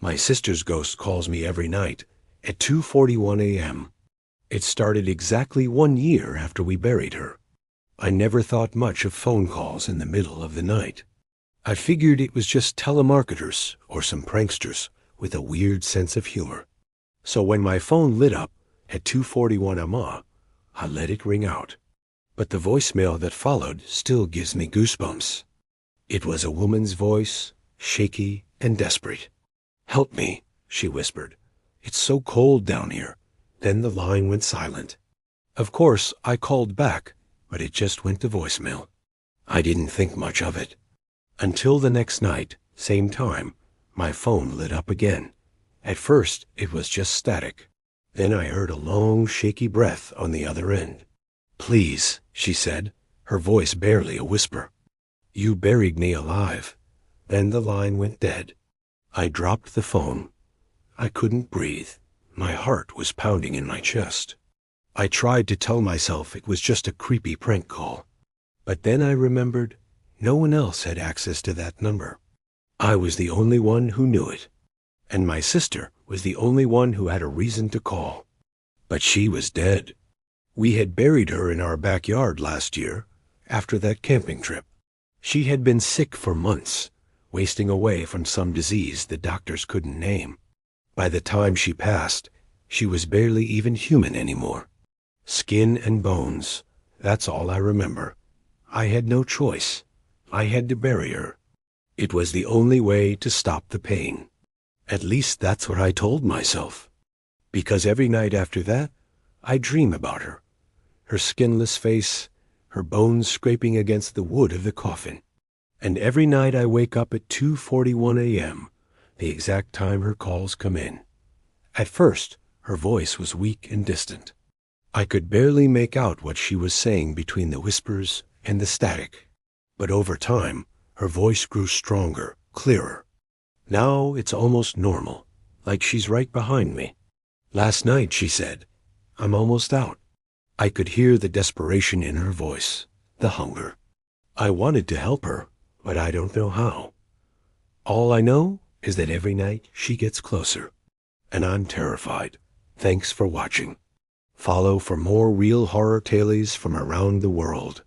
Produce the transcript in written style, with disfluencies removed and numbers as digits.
My sister's ghost calls me every night at 2:41 a.m. It started exactly 1 year after we buried her. I never thought much of phone calls in the middle of the night. I figured it was just telemarketers or some pranksters with a weird sense of humor. So when my phone lit up at 2:41 a.m., I let it ring out. But the voicemail that followed still gives me goosebumps. It was a woman's voice, shaky and desperate. "Help me," she whispered. "It's so cold down here." Then the line went silent. Of course, I called back, but it just went to voicemail. I didn't think much of it. Until the next night, same time, my phone lit up again. At first, it was just static. Then I heard a long, shaky breath on the other end. "Please," she said, her voice barely a whisper. "You buried me alive." Then the line went dead. I dropped the phone. I couldn't breathe. My heart was pounding in my chest. I tried to tell myself it was just a creepy prank call. But then I remembered no one else had access to that number. I was the only one who knew it. And my sister was the only one who had a reason to call. But she was dead. We had buried her in our backyard last year, after that camping trip. She had been sick for months, wasting away from some disease the doctors couldn't name. By the time she passed, she was barely even human anymore. Skin and bones, that's all I remember. I had no choice. I had to bury her. It was the only way to stop the pain. At least that's what I told myself. Because every night after that, I dream about her. Her skinless face, her bones scraping against the wood of the coffin. And every night I wake up at 2:41 a.m., the exact time her calls come in. At first, her voice was weak and distant. I could barely make out what she was saying between the whispers and the static. But over time, her voice grew stronger, clearer. Now it's almost normal, like she's right behind me. Last night, she said, "I'm almost out." I could hear the desperation in her voice, the hunger. I wanted to help her, but I don't know how. All I know is that every night she gets closer, and I'm terrified. Thanks for watching. Follow for more real horror tales from around the world.